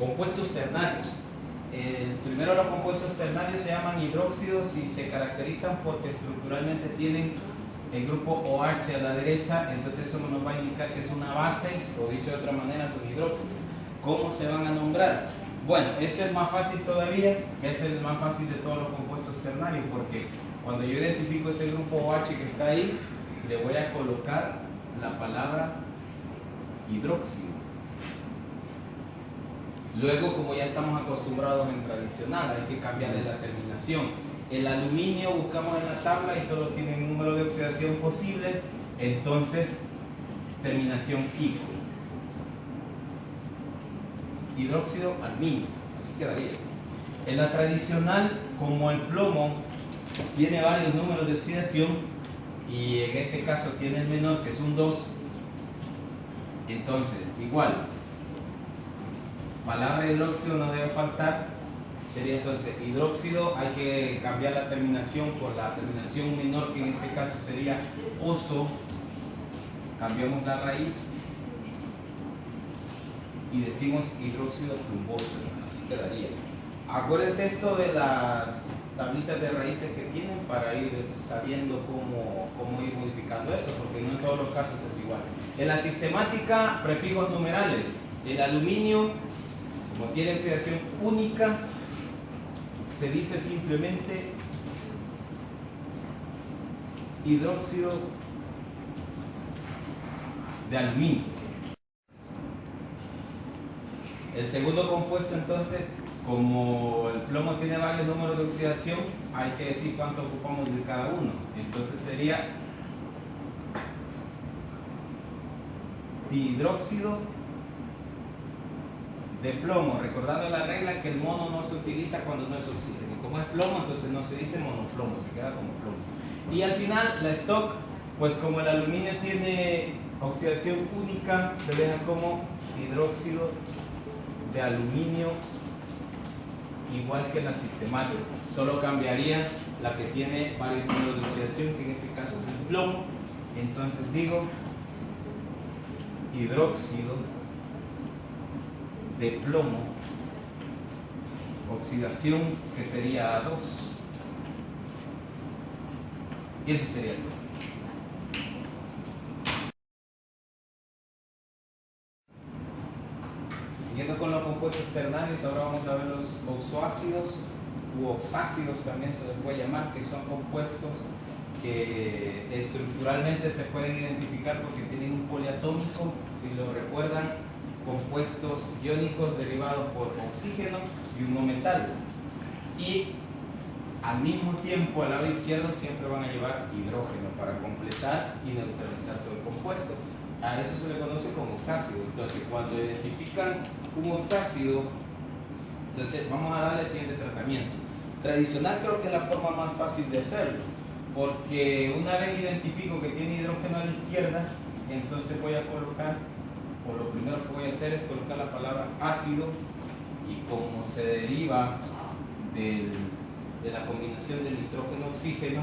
Compuestos ternarios. Primero, los compuestos ternarios se llaman hidróxidos y se caracterizan porque estructuralmente tienen el grupo OH a la derecha, entonces eso nos va a indicar que es una base, o dicho de otra manera, es un hidróxido. ¿Cómo se van a nombrar? Bueno, esto es más fácil todavía, es el más fácil de todos los compuestos ternarios, porque cuando yo identifico ese grupo OH que está ahí, le voy a colocar la palabra hidróxido. Luego, como ya estamos acostumbrados en tradicional, hay que cambiarle la terminación. El aluminio buscamos en la tabla y solo tiene un número de oxidación posible, entonces terminación ico. Hidróxido aluminio, así quedaría. En la tradicional, como el plomo tiene varios números de oxidación y en este caso tiene el menor, que es un 2, entonces igual, palabra hidróxido no debe faltar. Sería entonces hidróxido, hay que cambiar la terminación por la terminación menor, que en este caso sería oso. Cambiamos la raíz y decimos hidróxido plumboso, así quedaría. Acuérdense esto de las tablitas de raíces que tienen para ir sabiendo cómo ir modificando esto, porque no en todos los casos es igual. En la sistemática, prefijos numerales. El aluminio, como tiene oxidación única, se dice simplemente hidróxido de aluminio. El segundo compuesto, entonces, como el plomo tiene varios números de oxidación, hay que decir cuánto ocupamos de cada uno. Entonces sería dihidróxido de plomo, recordando la regla que el mono no se utiliza cuando no es oxígeno. Como es plomo, entonces no se dice monoplomo, se queda como plomo. Y al final, la stock, pues como el aluminio tiene oxidación única, se deja como hidróxido de aluminio, igual que en la sistemática. Solo cambiaría la que tiene varios números de oxidación, que en este caso es el plomo. Entonces digo hidróxido de plomo, oxidación que sería A2, y eso sería todo. Siguiendo con los compuestos ternarios, ahora vamos a ver los oxoácidos u oxácidos, también se les puede llamar, que son compuestos que estructuralmente se pueden identificar porque tienen un poliatómico, si lo recuerdan, compuestos iónicos derivados por oxígeno y un no metal, y al mismo tiempo al lado izquierdo siempre van a llevar hidrógeno para completar y neutralizar todo el compuesto. A eso se le conoce como oxácido. Entonces, cuando identifican un oxácido, entonces vamos a darle el siguiente tratamiento. Tradicional creo que es la forma más fácil de hacerlo, porque una vez identifico que tiene hidrógeno a la izquierda, entonces voy a colocar, o lo primero que voy a hacer es colocar la palabra ácido, y como se deriva de la combinación del nitrógeno-oxígeno,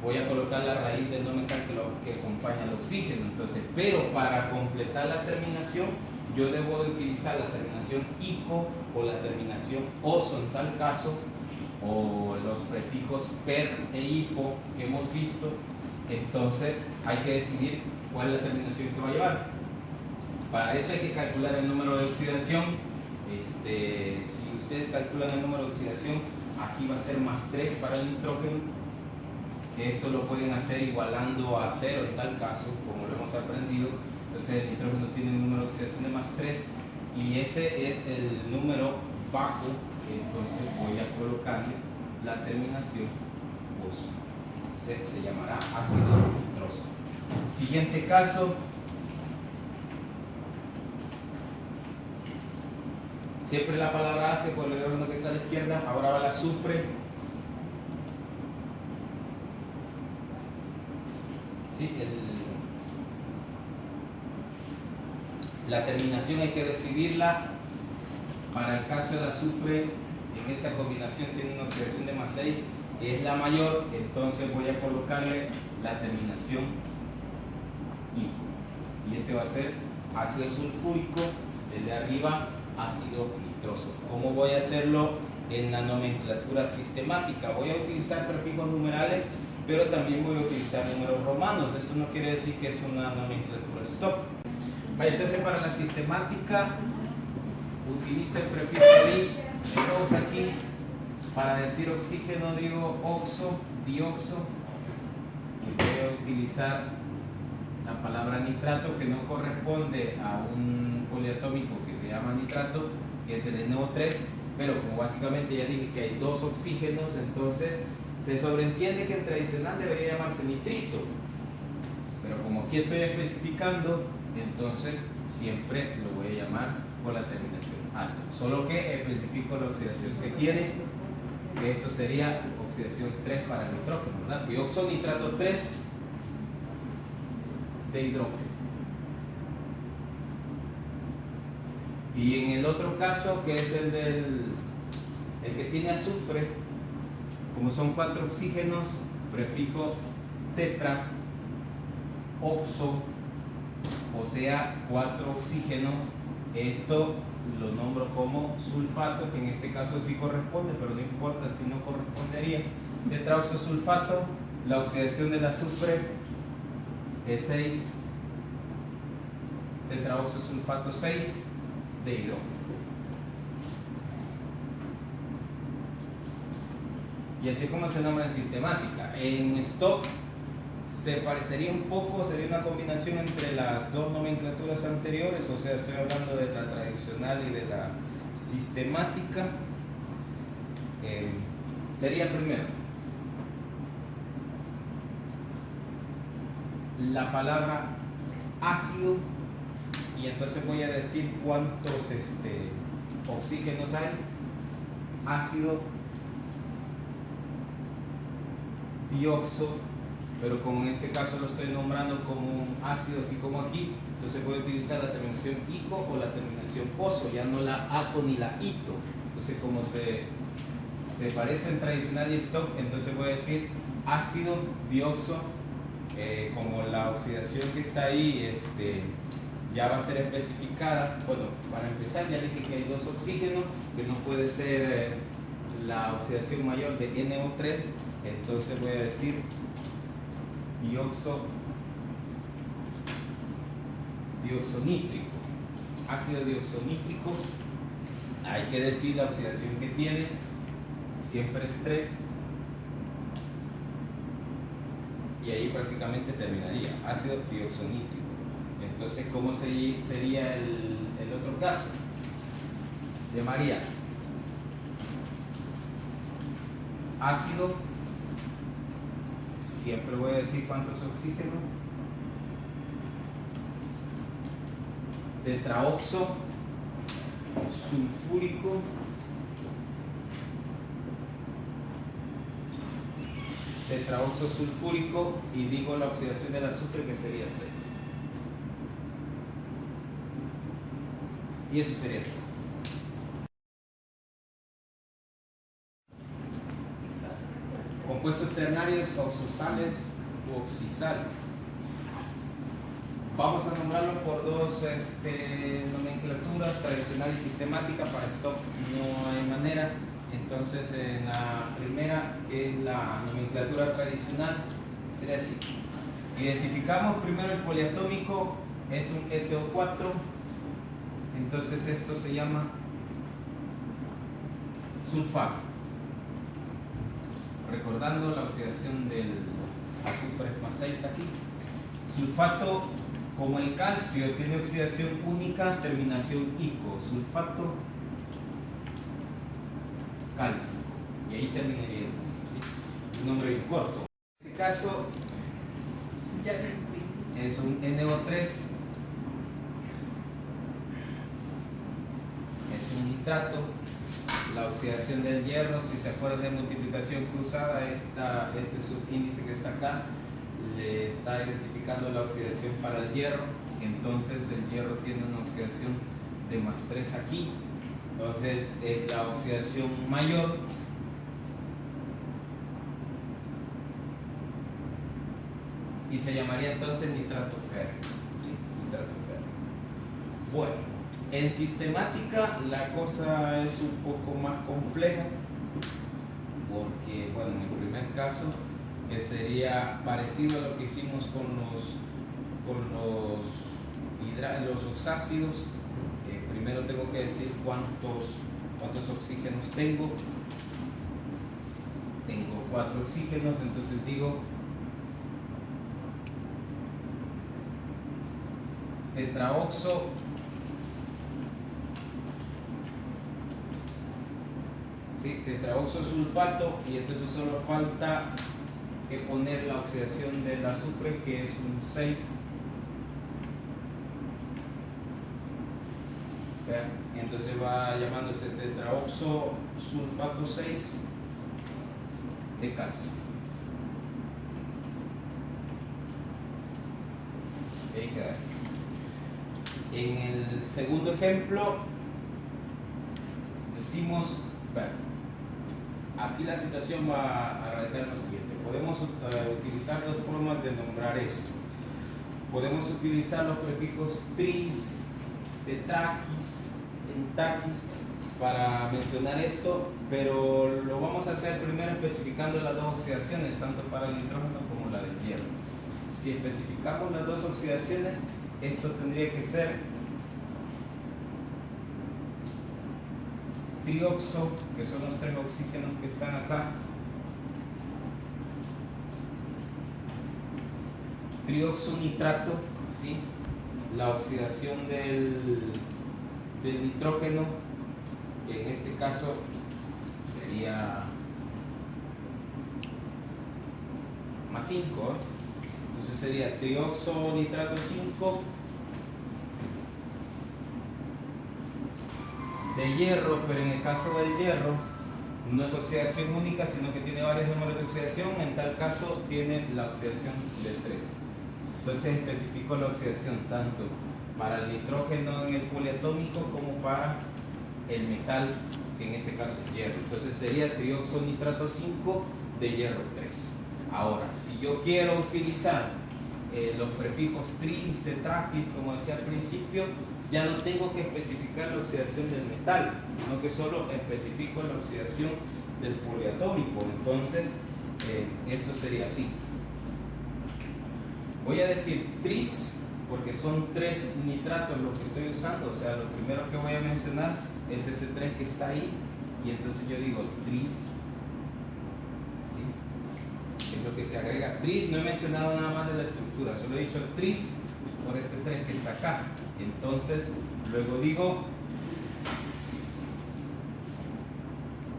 voy a colocar la raíz del no metal que acompaña al oxígeno. Entonces, pero para completar la terminación, yo debo de utilizar la terminación ico o la terminación oso en tal caso, o los prefijos per e hipo que hemos visto. Entonces hay que decidir cuál es la terminación que va a llevar. Para eso hay que calcular el número de oxidación. Si ustedes calculan el número de oxidación, aquí va a ser más 3 para el nitrógeno. Esto lo pueden hacer igualando a 0 en tal caso, como lo hemos aprendido. Entonces el nitrógeno tiene un número de oxidación de más 3 y ese es el número bajo. Entonces voy a colocarle la terminación oso. Se llamará ácido nitroso. Siguiente caso. Siempre la palabra ácido por el hidrógeno que está a la izquierda. Ahora va el azufre. ¿Sí? La terminación hay que decidirla. Para el caso del azufre, en esta combinación tiene una oxidación de más 6, es la mayor, entonces voy a colocarle la terminación I. Y este va a ser ácido sulfúrico, el de arriba ácido nitroso. ¿Cómo voy a hacerlo en la nomenclatura sistemática? Voy a utilizar prefijos numerales, pero también voy a utilizar números romanos. Esto no quiere decir que es una nomenclatura stock. Entonces, para la sistemática utilizo el prefijo di, aquí. Para decir oxígeno digo oxo, dioxo, y voy a utilizar la palabra nitrato, que no corresponde a un poliatómico que se llama nitrato, que es el NO3, pero como básicamente ya dije que hay dos oxígenos, entonces se sobreentiende que el tradicional debería llamarse nitrito, pero como aquí estoy especificando, entonces siempre lo voy a llamar con la terminación alto, solo que especifico la oxidación que tiene, que esto sería oxidación 3 para el nitrógeno, ¿verdad? Dioxo nitrato 3 de hidrógeno. Y en el otro caso, que es el que tiene azufre, como son 4 oxígenos, prefijo tetra, oxo, o sea 4 oxígenos. Esto lo nombro como sulfato, que en este caso sí corresponde, pero no importa si no correspondería. Tetraoxosulfato, la oxidación del azufre es 6, tetraoxosulfato 6 de hidrógeno. Y así como se nombra en sistemática. En stock se parecería un poco, sería una combinación entre las dos nomenclaturas anteriores, o sea, estoy hablando de la tradicional y de la sistemática. Sería primero la palabra ácido, y entonces voy a decir cuántos oxígenos hay. Ácido dioxo, pero como en este caso lo estoy nombrando como un ácido, así como aquí, entonces voy a utilizar la terminación ico o la terminación oso, ya no la aco ni la ito. Entonces, como se parecen tradicional y stock, entonces voy a decir ácido dioxo, como la oxidación que está ahí ya va a ser especificada. Bueno, para empezar ya dije que hay dos oxígenos, que no puede ser la oxidación mayor de NO3, entonces voy a decir dioxonítrico, ácido dioxonítrico. Hay que decir la oxidación que tiene, siempre es 3, y ahí prácticamente terminaría, ácido dioxonítrico. Entonces, ¿cómo sería el otro caso? Se llamaría ácido, siempre voy a decir cuántos oxígenos, tetraoxo sulfúrico, tetraoxo sulfúrico, y digo la oxidación del azufre, que sería 6. Y eso sería todo. Compuestos ternarios, oxosales u oxisales. Vamos a nombrarlo por dos nomenclaturas, tradicional y sistemática. Para stock no hay manera. Entonces, en la primera, que es la nomenclatura tradicional, sería así. Identificamos primero el poliatómico, es un SO4. Entonces esto se llama sulfato. Recordando la oxidación del azufre más 6 aquí. Sulfato, como el calcio tiene oxidación única, terminación ico. Sulfato calcio. Y ahí terminaría, ¿sí? Un nombre bien corto. En este caso es un NO3, es un nitrato. La oxidación del hierro, si se acuerdan de multiplicación cruzada, este subíndice que está acá le está identificando la oxidación para el hierro. Entonces el hierro tiene una oxidación de más 3 aquí, entonces la oxidación mayor y se llamaría entonces nitrato férrico, ¿sí? Nitrato férrico. Bueno, en sistemática la cosa es un poco más compleja porque, bueno, en el primer caso, que sería parecido a lo que hicimos con los oxácidos, primero tengo que decir cuántos oxígenos tengo. Tengo 4 oxígenos, entonces digo tetraoxo tetraoxo sulfato, y entonces solo falta que poner la oxidación del azufre, que es un 6. Y entonces va llamándose tetraoxo sulfato 6 de calcio. Ahí queda. En el segundo ejemplo decimos, bueno, aquí la situación va a radicar en lo siguiente. Podemos utilizar dos formas de nombrar esto. Podemos utilizar los prefijos tris, tetraquis, entaquis para mencionar esto, pero lo vamos a hacer primero especificando las dos oxidaciones, tanto para el nitrógeno como la del hierro. Si especificamos las dos oxidaciones, esto tendría que ser trioxo, que son los 3 oxígenos que están acá, trioxo nitrato, ¿sí? La oxidación del nitrógeno, que en este caso sería más 5, entonces sería trioxo nitrato 5 de hierro, pero en el caso del hierro no es oxidación única, sino que tiene varios números de oxidación. En tal caso tiene la oxidación de 3. Entonces especifico la oxidación tanto para el nitrógeno en el poliatómico como para el metal, que en este caso es hierro. Entonces sería trioxo nitrato 5 de hierro 3. Ahora, si yo quiero utilizar los prefijos tris, tetraquis, como decía al principio, ya no tengo que especificar la oxidación del metal, sino que solo especifico la oxidación del poliatómico. Entonces, esto sería así. Voy a decir tris porque son 3 nitratos lo que estoy usando, o sea, lo primero que voy a mencionar es ese 3 que está ahí, y entonces yo digo tris, ¿sí? Es lo que se agrega. Tris, no he mencionado nada más de la estructura, solo he dicho tris por este 3 que está acá. Entonces, luego digo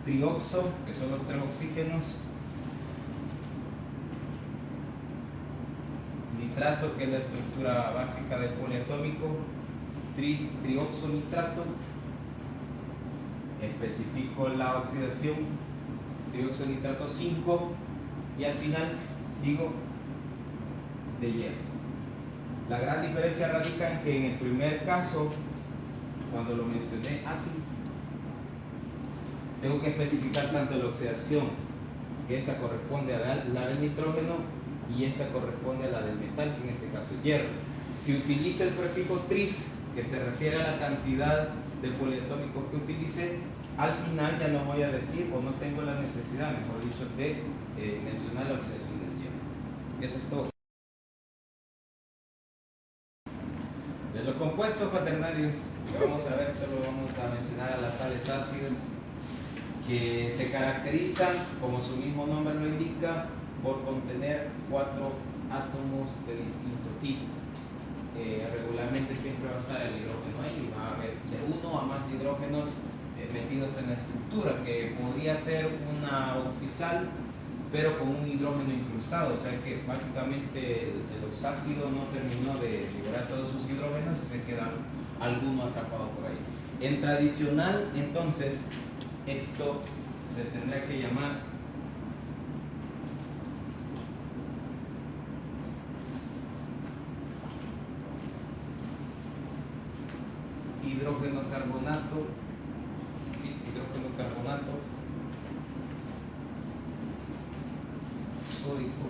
trioxo, que son los 3 oxígenos, nitrato, que es la estructura básica del poliatómico, trioxo nitrato, especifico la oxidación, trioxo nitrato 5, y al final digo de hierro. La gran diferencia radica en que en el primer caso, cuando lo mencioné así, tengo que especificar tanto la oxidación, que esta corresponde a la del nitrógeno, y esta corresponde a la del metal, que en este caso es hierro. Si utilizo el prefijo tris, que se refiere a la cantidad de poliatómicos que utilicé, al final ya no voy a decir, o no tengo la necesidad, mejor dicho, de mencionar la oxidación del hierro. Eso es todo. De los compuestos cuaternarios que vamos a ver, solo vamos a mencionar a las sales ácidas, que se caracterizan, como su mismo nombre lo indica, por contener 4 átomos de distinto tipo. Regularmente siempre va a estar el hidrógeno ahí, va a haber de 1 a más hidrógenos metidos en la estructura, que podría ser una oxisal, pero con un hidrógeno incrustado, o sea que básicamente el oxácido no terminó de liberar todos sus hidrógenos y se queda alguno atrapado por ahí. En tradicional, entonces, esto se tendrá que llamar hidrógeno carbonato sódico,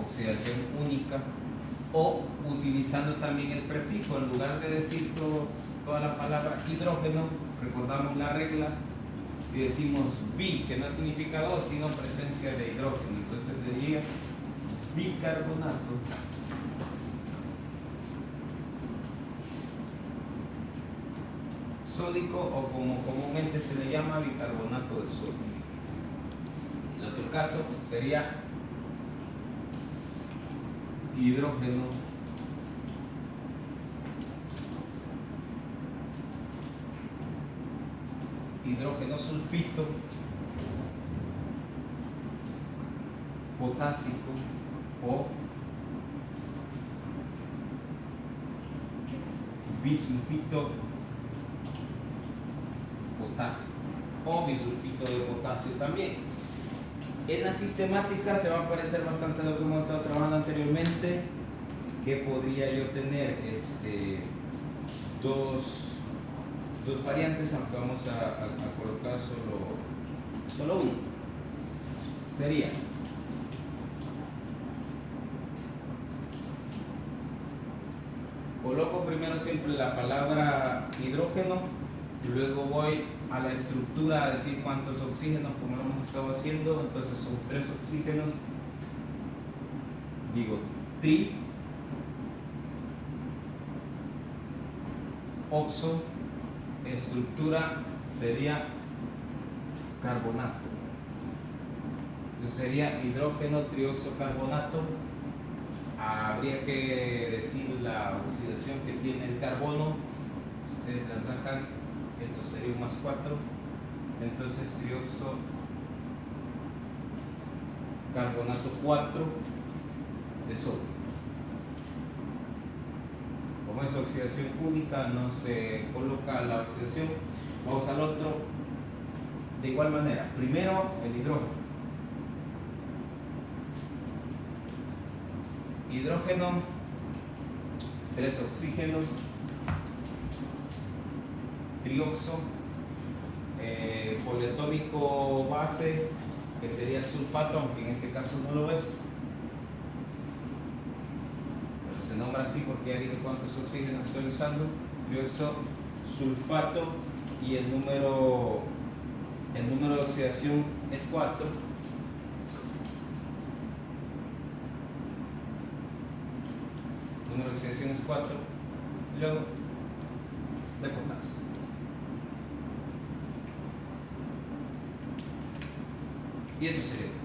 oxidación única o utilizando también el prefijo, en lugar de decir toda la palabra hidrógeno, recordamos la regla y decimos bi, que no significa dos, sino presencia de hidrógeno. Entonces sería bicarbonato sódico, o como comúnmente se le llama, bicarbonato de sodio. El otro caso sería hidrógeno sulfito potásico o bisulfito potásico o bisulfito de potasio también. En la sistemática se va a parecer bastante a lo que hemos estado trabajando anteriormente, que podría yo tener dos variantes, aunque vamos a colocar solo uno. Sería coloco primero siempre la palabra hidrógeno, luego voy a la estructura a decir cuántos oxígenos, como lo hemos estado haciendo. Entonces son 3 oxígenos, digo tri oxo, estructura sería carbonato. Entonces sería hidrógeno trioxocarbonato. Habría que decir la oxidación que tiene el carbono. Ustedes la sacan, esto sería un +4. Entonces trioxocarbonato 4 de sodio. Como es oxidación única, no se coloca la oxidación. Vamos al otro. De igual manera, primero el hidrógeno, 3 oxígenos, trioxo, poliatómico base, que sería el sulfato, aunque en este caso no lo es, pero se nombra así porque ya dije cuántos oxígenos estoy usando. Trioxo, sulfato, y el número de oxidación es 4. Número de oxidación es 4. Luego de potasio. Y eso sería.